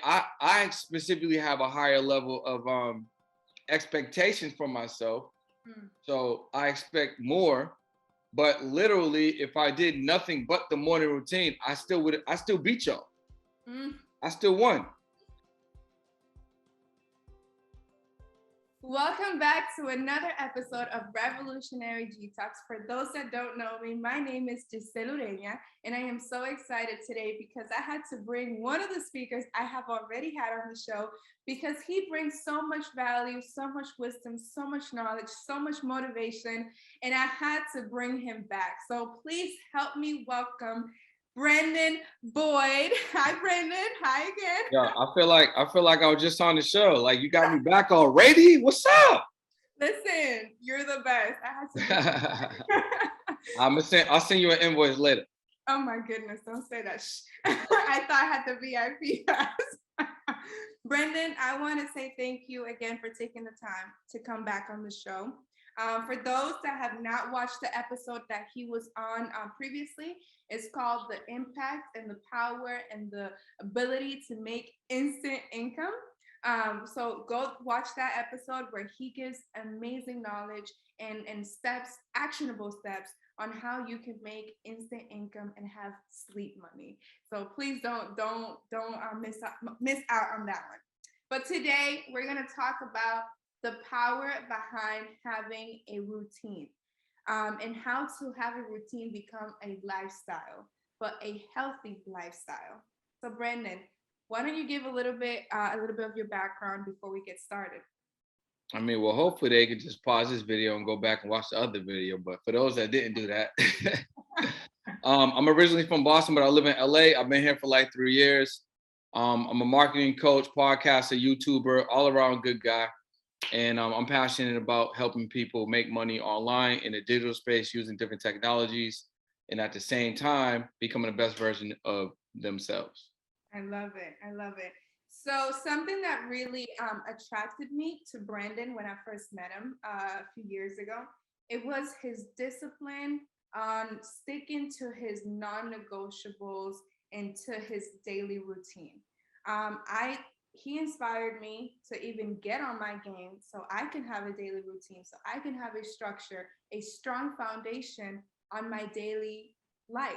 I specifically have a higher level of expectations for myself. So I expect more. But literally, if I did nothing but the morning routine, I still beat y'all. I still won. Welcome back to another episode of Revolutionary G-Talks. For those that don't know me, my name is Giselle Ureña, and I am so excited today because I had to bring one of the speakers I have already had on the show because he brings so much value, so much wisdom, so much knowledge, so much motivation, and I had to bring him back. So please help me welcome Brendan Boyd. Hi, Brendan. Hi again. Yeah, I feel like I was just on the show. Like, you got me back already? What's up? Listen, you're the best. I had to. I'll send you an invoice later. Oh my goodness! Don't say that. I thought I had the VIP pass. Brendan, I want to say thank you again for taking the time to come back on the show. For those that have not watched the episode that he was on previously, it's called The Impact and the Power and the Ability to Make Instant Income. So go watch that episode where he gives amazing knowledge and steps, actionable steps on how you can make instant income and have sleep money. So please don't miss out on that one. But today we're going to talk about the power behind having a routine, and how to have a routine become a lifestyle, but a healthy lifestyle. So Brendan, why don't you give a little bit of your background before we get started? I mean, well, hopefully they could just pause this video and go back and watch the other video. But for those that didn't do that, I'm originally from Boston, but I live in LA. I've been here for like 3 years. I'm a marketing coach, podcaster, YouTuber, all around good guy. And I'm passionate about helping people make money online in the digital space using different technologies, and at the same time, becoming the best version of themselves. I love it. I love it. So something that really attracted me to Brandon when I first met him a few years ago, it was his discipline on sticking to his non-negotiables and to his daily routine. He inspired me to even get on my game so I can have a daily routine, so I can have a structure, a strong foundation on my daily life,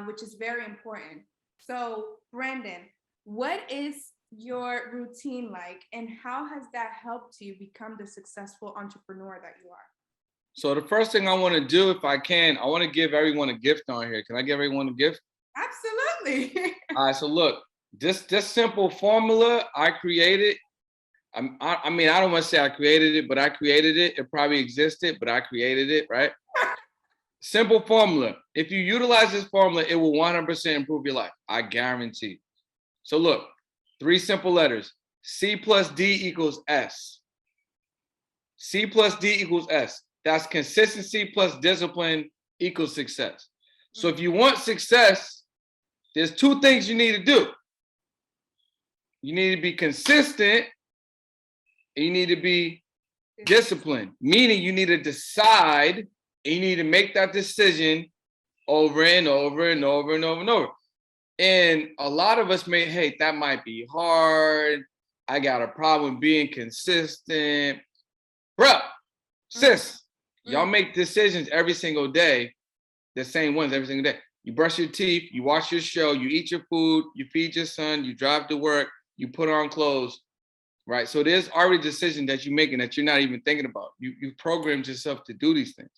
which is very important. So, Brandon, what is your routine like, and how has that helped you become the successful entrepreneur that you are? So the first thing I want to do, if I can, I want to give everyone a gift on here. Can I give everyone a gift? Absolutely. All right, so look, this simple formula I created. I mean, I don't want to say I created it, but I created it. It probably existed, but I created it, right? Simple formula. If you utilize this formula, it will 100% improve your life. I guarantee. So look, 3 simple letters. C plus D equals S. C plus D equals S. That's consistency plus discipline equals success. So if you want success, there's 2 things you need to do. You need to be consistent, and you need to be disciplined, meaning you need to decide, and you need to make that decision over and over and over and over and over. And a lot of us may, hey, that might be hard. I got a problem being consistent. Bro, sis, y'all make decisions every single day, the same ones every single day. You brush your teeth, you watch your show, you eat your food, you feed your son, you drive to work, you put on clothes, right? So there's already a decision that you're making that you're not even thinking about. You programmed yourself to do these things.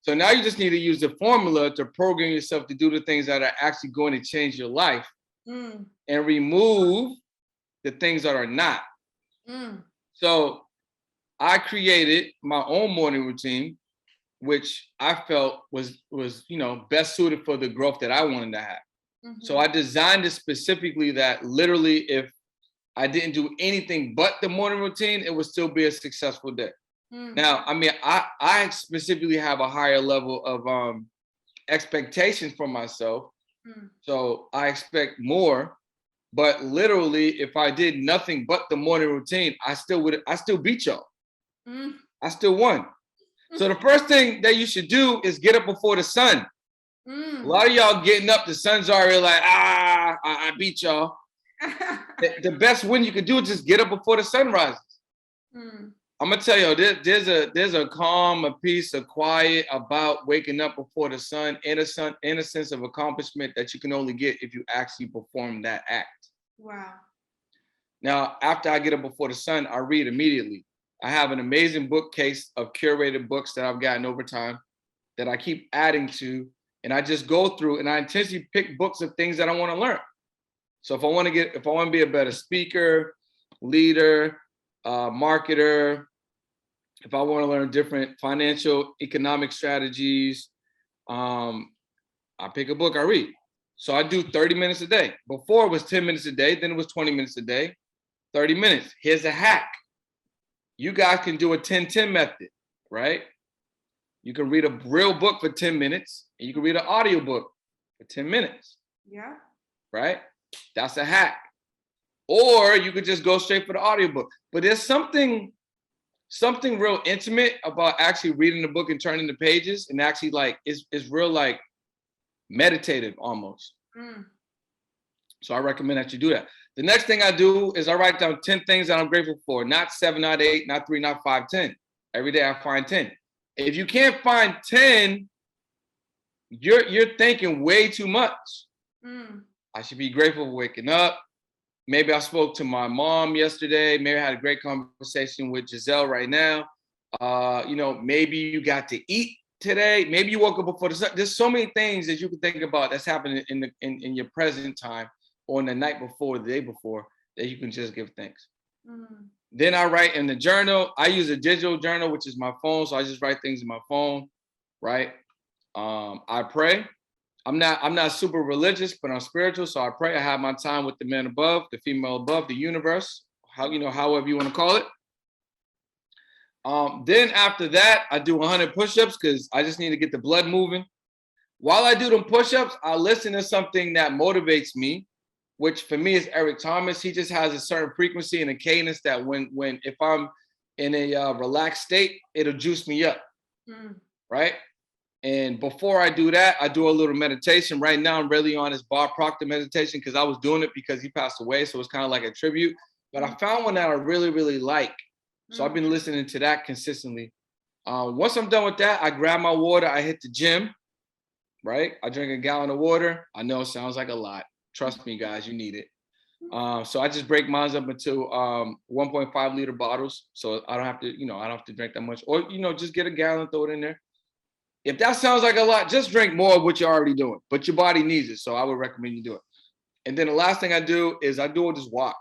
So now you just need to use the formula to program yourself to do the things that are actually going to change your life and remove the things that are not. So I created my own morning routine, which I felt was best suited for the growth that I wanted to have. So I designed it specifically that literally if I didn't do anything but the morning routine, it would still be a successful day. Now, I mean, I specifically have a higher level of expectations for myself. So I expect more, but literally if I did nothing but the morning routine, I still beat y'all. I still won. So the first thing that you should do is get up before the sun. A lot of y'all getting up, the sun's already like, I beat y'all. The best win you could do is just get up before the sun rises. Mm. I'm gonna tell you, there's a calm, a peace, a quiet about waking up before the sun, in a sense of accomplishment that you can only get if you actually perform that act. Wow. Now, after I get up before the sun, I read immediately. I have an amazing bookcase of curated books that I've gotten over time that I keep adding to, and I just go through and I intentionally pick books of things that I want to learn. So if I want to be a better speaker, leader, marketer, if I want to learn different financial economic strategies, I pick a book, I read. So I do 30 minutes a day. Before it was 10 minutes a day, then it was 20 minutes a day, 30 minutes. Here's a hack. You guys can do a 10-10 method, right? You can read a real book for 10 minutes and you can read an audio book for 10 minutes. Yeah. Right? That's a hack. Or you could just go straight for the audiobook. But there's something real intimate about actually reading the book and turning the pages, and actually like it's real like meditative almost. Mm. So I recommend that you do that. The next thing I do is I write down 10 things that I'm grateful for. Not 7, not 8, not 3, not 5, 10. Every day I find 10. If you can't find 10, you're thinking way too much. Mm. I should be grateful for waking up. Maybe I spoke to my mom yesterday. Maybe I had a great conversation with Giselle right now. Maybe you got to eat today. Maybe you woke up before the sun. There's so many things that you can think about that's happening in your present time or in the night before, the day before, that you can just give thanks. Mm. Then I write in the journal. I use a digital journal, which is my phone. So I just write things in my phone, right? I pray. I'm not super religious, but I'm spiritual. So I pray. I have my time with the man above, the female above, the universe, however you want to call it. Then after that, I do 100 push-ups because I just need to get the blood moving. While I do them push-ups, I listen to something that motivates me, which for me is Eric Thomas. He just has a certain frequency and a cadence that if I'm in a relaxed state, it'll juice me up, right? And before I do that, I do a little meditation. Right now, I'm really on this Bob Proctor meditation because I was doing it because he passed away. So it's kind of like a tribute. But I found one that I really, really like. So I've been listening to that consistently. Once I'm done with that, I grab my water. I hit the gym, right? I drink a gallon of water. I know it sounds like a lot. Trust me, guys, you need it. So I just break mine up into 1.5 liter bottles. So I don't have to drink that much. Or, just get a gallon, throw it in there. If that sounds like a lot, just drink more of what you're already doing, but your body needs it. So I would recommend you do it. And then the last thing I do is I do this walk.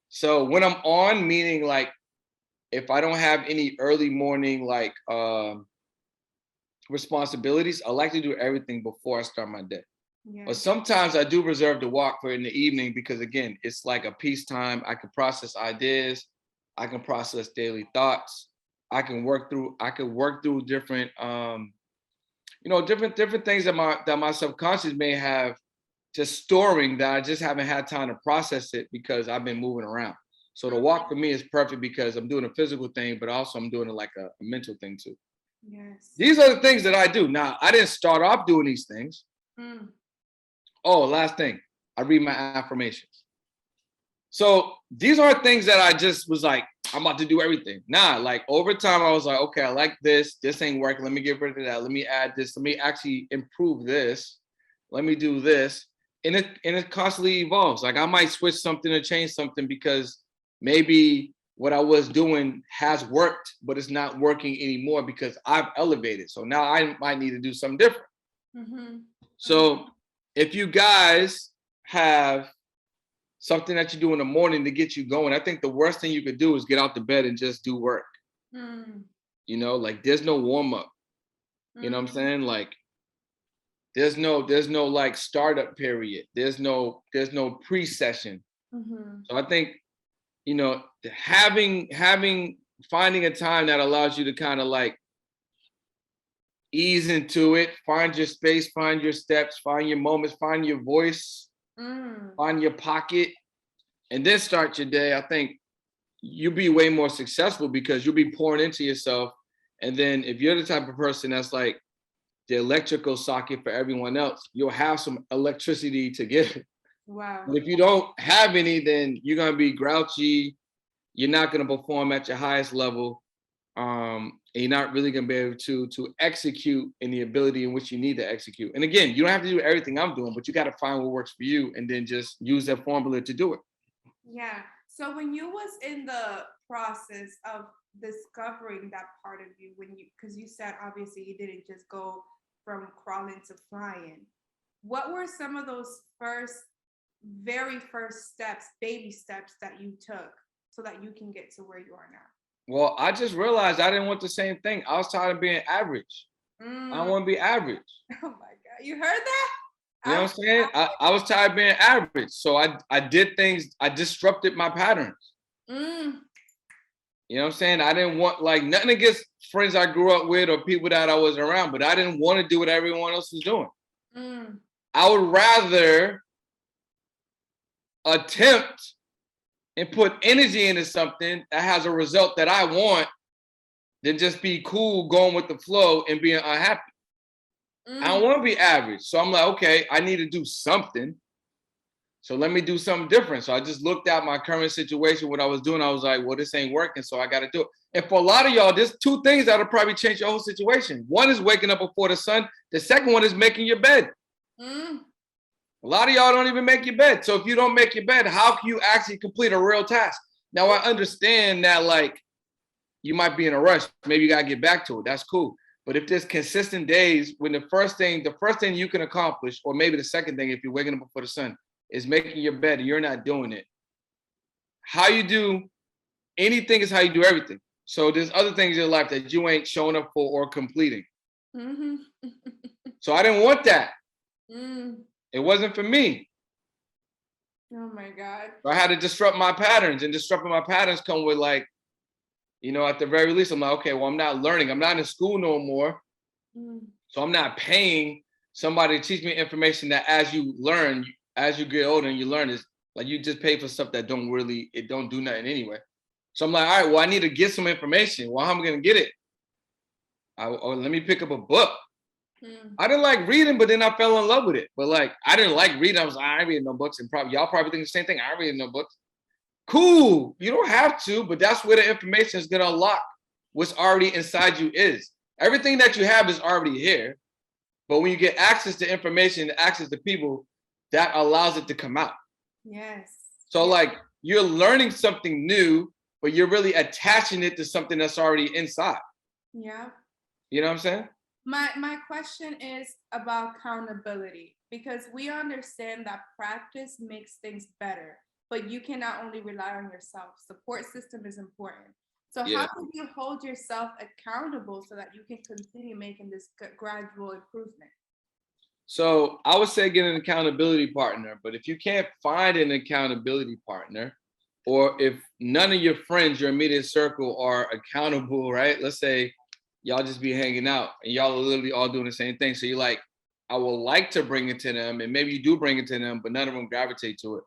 So when I'm on, meaning like if I don't have any early morning like responsibilities, I like to do everything before I start my day. Yeah. But sometimes I do reserve the walk for in the evening because again, it's like a peace time. I can process ideas. I can process daily thoughts. I can work through different different things that my subconscious may have just storing that I just haven't had time to process it because I've been moving around. So the walk for me is perfect because I'm doing a physical thing, but also I'm doing it like a mental thing too. Yes. These are the things that I do. Now, I didn't start off doing these things. Oh, last thing, I read my affirmations. So these aren't things that I just was like, I'm about to do everything. Nah, like over time, I was like, okay, I like this. This ain't working. Let me get rid of that. Let me add this. Let me actually improve this. Let me do this. And it constantly evolves. Like I might switch something or change something because maybe what I was doing has worked, but it's not working anymore because I've elevated. So now I might need to do something different. Mm-hmm. So if you guys have something that you do in the morning to get you going, I think the worst thing you could do is get out the bed and just do work. Like there's no warm up. You know what I'm saying? Like there's no like startup period. There's no pre-session. So I think, finding a time that allows you to kind of like ease into it, find your space, find your steps, find your moments, find your voice, find your pocket, and then start your day. I think you'll be way more successful because you'll be pouring into yourself. And then if you're the type of person that's like the electrical socket for everyone else, you'll have some electricity to give. Wow. But if you don't have any, then you're gonna be grouchy. You're not gonna perform at your highest level. And you're not really gonna be able to execute in the ability in which you need to execute. And again, you don't have to do everything I'm doing, but you got to find what works for you, and then just use that formula to do it. Yeah. So when you was in the process of discovering that part of you, when you, because you said obviously you didn't just go from crawling to flying, what were some of those very first steps, baby steps that you took so that you can get to where you are now? Well, I just realized I didn't want the same thing. I was tired of being average. I don't Mm. want to be average. Oh my God. You heard that? You know I, what I'm saying? I was tired of being average. So I did things, I disrupted my patterns. mm, You know what I'm saying? I didn't want, like, nothing against friends I grew up with or people that I was around, but I didn't want to do what everyone else was doing. mm, I would rather attempt and put energy into something that has a result that I want than just be cool going with the flow and being unhappy. I don't mm. want to be average. So I'm like, okay, I need to do something. So let me do something different. So I just looked at my current situation, what I was doing. I was like, well, this ain't working. So I got to do it. And for a lot of y'all, there's two things that'll probably change your whole situation. One is waking up before the sun. The second one is making your bed. Mm. A lot of y'all don't even make your bed. So if you don't make your bed, how can you actually complete a real task? Now I understand that, like, you might be in a rush. Maybe you gotta get back to it. That's cool. But if there's consistent days when the first thing you can accomplish, or maybe the second thing, if you're waking up before the sun, is making your bed and you're not doing it. How you do anything is how you do everything. So there's other things in your life that you ain't showing up for or completing. Mm-hmm. So I didn't want that. Mm. It wasn't for me. Oh my God. So I had to disrupt my patterns, and disrupting my patterns come with, like, at the very least, I'm like, okay, well, I'm not learning. I'm not in school no more. Mm. So I'm not paying somebody to teach me information that, as you learn, as you get older and you learn, is like you just pay for stuff that don't do nothing anyway. So I'm like, all right, well, I need to get some information. Well, how am I gonna get it? Let me pick up a book. Mm. I didn't like reading, but then I fell in love with it. But like, I didn't like reading. I was like, I ain't reading no books, and probably y'all probably think the same thing. I ain't reading no books. Cool. You don't have to, but that's where the information is gonna unlock what's already inside you is. Everything that you have is already here. But when you get access to information, access to people, that allows it to come out. Yes. So Yeah. like, you're learning something new, but you're really attaching it to something that's already inside. Yeah. You know what I'm saying? My question is about accountability, because we understand that practice makes things better, but you cannot only rely on yourself. Support system is important. So how Yeah. can you hold yourself accountable so that you can continue making this gradual improvement? So I would say get an accountability partner, but if you can't find an accountability partner, or if none of your friends, your immediate circle, are accountable, right? Let's say y'all just be hanging out and y'all are literally all doing the same thing. So you're like, I would like to bring it to them, and maybe you do bring it to them, but none of them gravitate to it.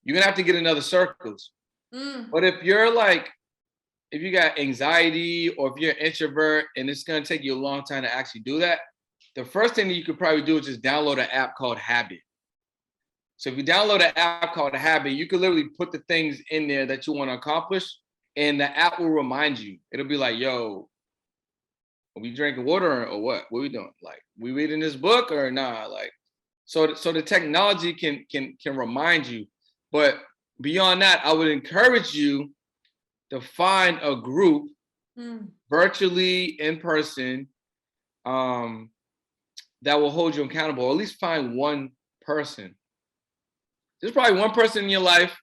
You're gonna have to get in other circles. Mm. But if you got anxiety, or if you're an introvert and it's gonna take you a long time to actually do that, the first thing that you could probably do is just download an app called Habit. So if you download an app called Habit, you can literally put the things in there that you want to accomplish, and the app will remind you. It'll be like, yo, are we drinking water or what? What are we doing? Like, we reading this book or nah? Like, so the technology can remind you. But beyond that, I would encourage you to find a group, Mm. virtually, in person, um, that will hold you accountable, or at least find one person. There's probably one person in your life,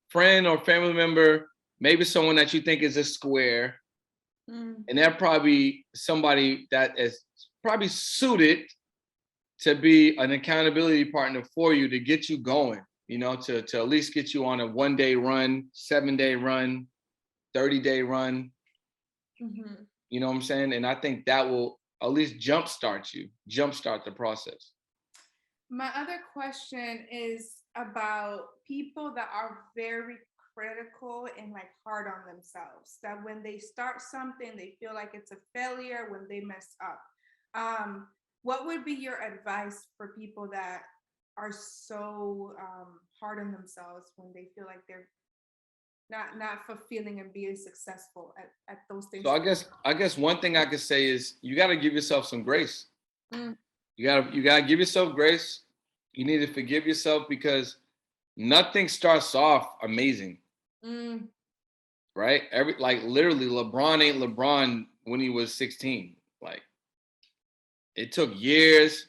friend or family member, maybe someone that you think is a square, Mm. and they're probably somebody that is probably suited to be an accountability partner for you, to get you going, to at least get you on a 1-day run, 7-day run, 30-day run. Mhm. You know what I'm saying? And I think that will at least jumpstart the process. My other question is about people that are very critical and like hard on themselves. That when they start something, they feel like it's a failure when they mess up. What would be your advice for people that are so hard on themselves when they feel like they're not fulfilling and being successful at those things. So I guess one thing I could say is you got to give yourself some grace. Mm, You gotta give yourself grace. You need to forgive yourself because nothing starts off amazing, mm, right? Like literally, LeBron ain't LeBron when he was 16. Like it took years,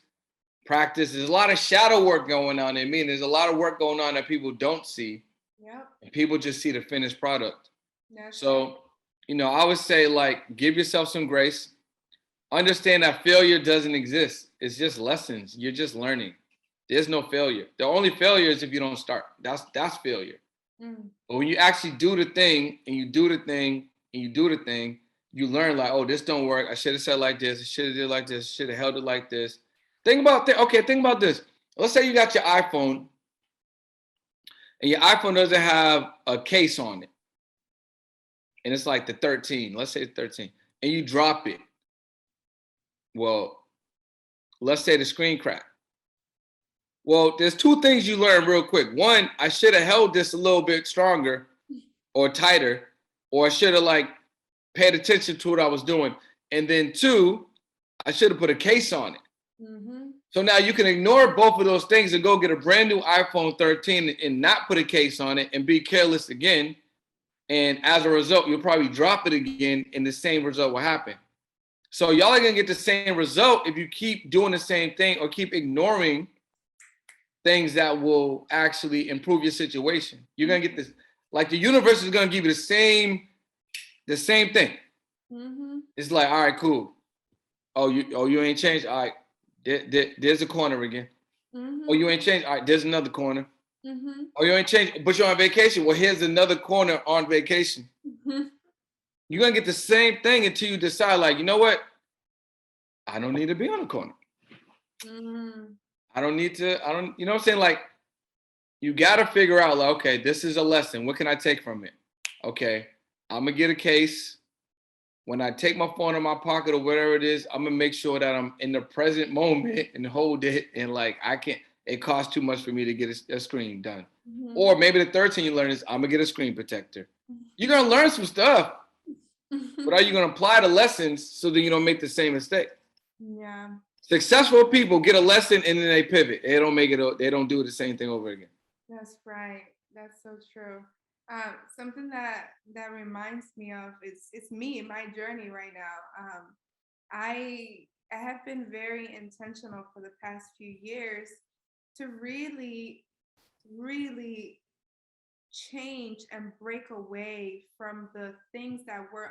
practice. There's a lot of shadow work going on. I mean, there's a lot of work going on that people don't see, yep, and people just see the finished product. that's right. So, I would say like give yourself some grace. Understand that failure doesn't exist. It's just lessons. You're just learning. There's no failure. The only failure is if you don't start. That's failure. Mm, But when you actually do the thing and you do the thing and you do the thing, you learn like, oh, this don't work. I should have said like this. I should have did like this. Should have held it like this. Think about this. Let's say you got your iPhone and your iPhone doesn't have a case on it. And it's like the 13. Let's say it's 13. And you drop it. Well, let's say the screen crack. Well, there's two things you learn real quick. One, I should have held this a little bit stronger or tighter, or I should have like paid attention to what I was doing. And then two, I should have put a case on it. mm-hmm. So now you can ignore both of those things and go get a brand new iPhone 13 and not put a case on it and be careless again. And as a result, you'll probably drop it again and the same result will happen. So y'all are gonna get the same result if you keep doing the same thing or keep ignoring things that will actually improve your situation. You're gonna get this, like the universe is gonna give you the same thing. Mm-hmm. It's like, all right, cool. You ain't changed. All right, there's a corner again. Mm-hmm. Oh, you ain't changed. All right, there's another corner. Mm-hmm. Oh, you ain't changed, but you're on vacation. Well, here's another corner on vacation. Mm-hmm. You're gonna get the same thing until you decide, like, you know what? I don't need to be on the corner. Mm-hmm. I don't need to, you know what I'm saying? Like, you gotta figure out, like, okay, this is a lesson. What can I take from it? Okay, I'm gonna get a case. When I take my phone in my pocket or whatever it is, I'm gonna make sure that I'm in the present moment and hold it. And like, it costs too much for me to get a screen done. Mm-hmm. Or maybe the third thing you learn is I'm gonna get a screen protector. You're gonna learn some stuff, but are you gonna apply the lessons so that you don't make the same mistake? Yeah. Successful people get a lesson and then they pivot. They don't do the same thing over again. That's right. That's so true. Something that reminds me of is it's me, my journey right now. I have been very intentional for the past few years to really, really change and break away from the things that were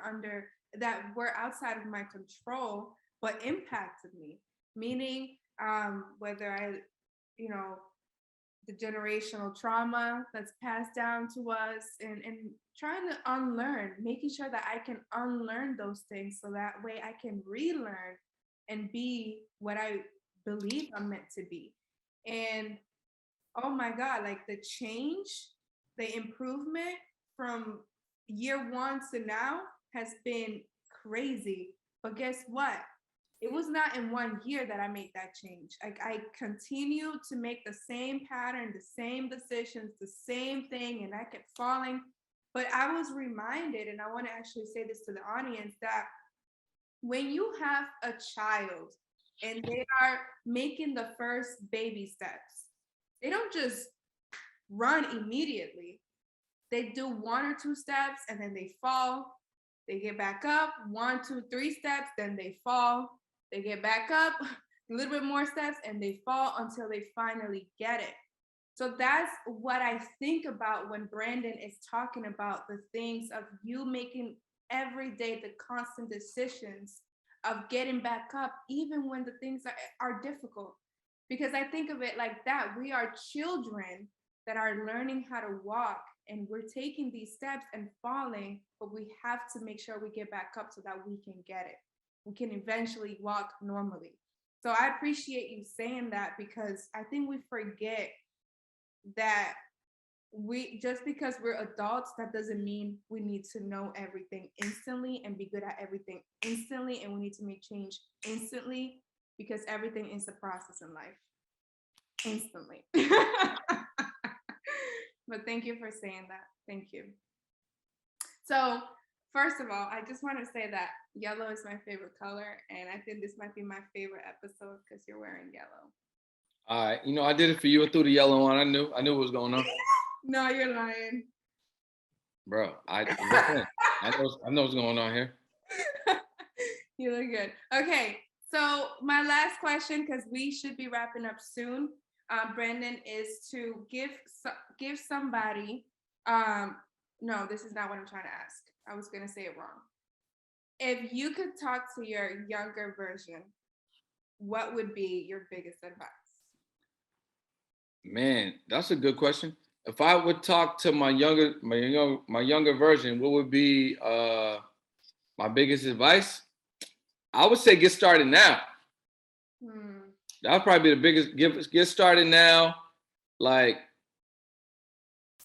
outside of my control but impacted me. Meaning, whether I, you know, the generational trauma that's passed down to us, and trying to unlearn, making sure that I can unlearn those things so that way I can relearn and be what I believe I'm meant to be. And oh my God, like the change, the improvement from year one to now has been crazy. But guess what? It was not in 1 year that I made that change. Like I continue to make the same pattern, the same decisions, the same thing, and I kept falling. But I was reminded, and I want to actually say this to the audience, that when you have a child and they are making the first baby steps, they don't just run immediately. They do 1 or 2 steps and then they fall. They get back up, 1, 2, 3 steps, then they fall. They get back up, a little bit more steps, and they fall until they finally get it. So that's what I think about when Brandon is talking about the things of you making every day the constant decisions of getting back up, even when the things are difficult. Because I think of it like that. We are children that are learning how to walk, and we're taking these steps and falling, but we have to make sure we get back up so that we can get it. We can eventually walk normally. So I appreciate you saying that, because I think we forget that we just because we're adults, that doesn't mean we need to know everything instantly and be good at everything instantly, and we need to make change instantly, because everything is a process in life. instantly. But thank you for saying that. Thank you. So, first of all, I just want to say that yellow is my favorite color, and I think this might be my favorite episode because you're wearing yellow. All right, you know, I did it for you. I threw the yellow on. I knew what was going on. No, you're lying. Bro, I know what's going on here. You look good. Okay, so my last question, because we should be wrapping up soon, Brandon, is to give somebody. No, this is not what I'm trying to ask. I was gonna say it wrong. If you could talk to your younger version, what would be your biggest advice? Man, that's a good question. If I would talk to my younger version, what would be my biggest advice? I would say get started now. That would probably be the biggest. Get started now. Like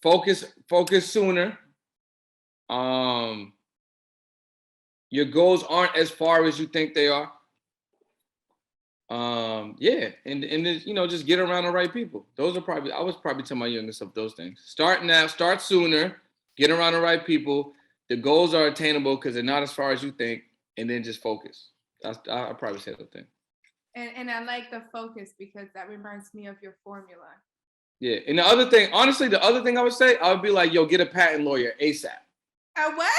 focus sooner. Your goals aren't as far as you think they are. Yeah, and you know, just get around the right people. Those are probably, I was probably tell my youngest of those things. Start now, start sooner, get around the right people. The goals are attainable because they're not as far as you think, and then just focus. I'll probably say the thing. And I like the focus because that reminds me of your formula. Yeah, and the other thing, honestly, the other thing I would say, I would be like, yo, get a patent lawyer ASAP. A what?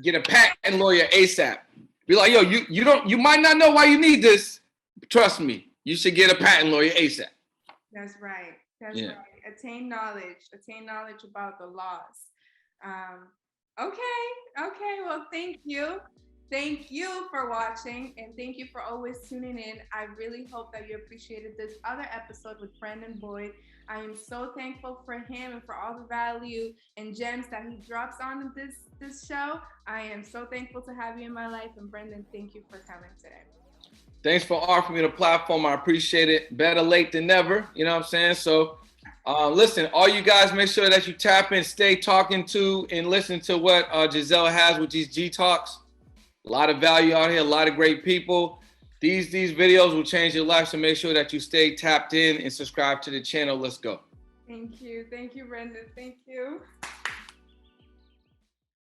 Get a patent lawyer ASAP. Be like, yo, you might not know why you need this. Trust me, you should get a patent lawyer ASAP. That's right. That's right. Attain knowledge about the laws. Okay. Well, thank you. Thank you for watching, and thank you for always tuning in. I really hope that you appreciated this other episode with Brandon Boyd. I am so thankful for him and for all the value and gems that he drops on this show. I am so thankful to have you in my life. And Brandon, thank you for coming today. Thanks for offering me the platform. I appreciate it. Better late than never. You know what I'm saying? So listen, all you guys, make sure that you tap in, stay talking to and listen to what Giselle has with these G Talks. A lot of value out here, a lot of great people. These videos will change your life, so make sure that you stay tapped in and subscribe to the channel. Let's go. Thank you, Brandon. Thank you.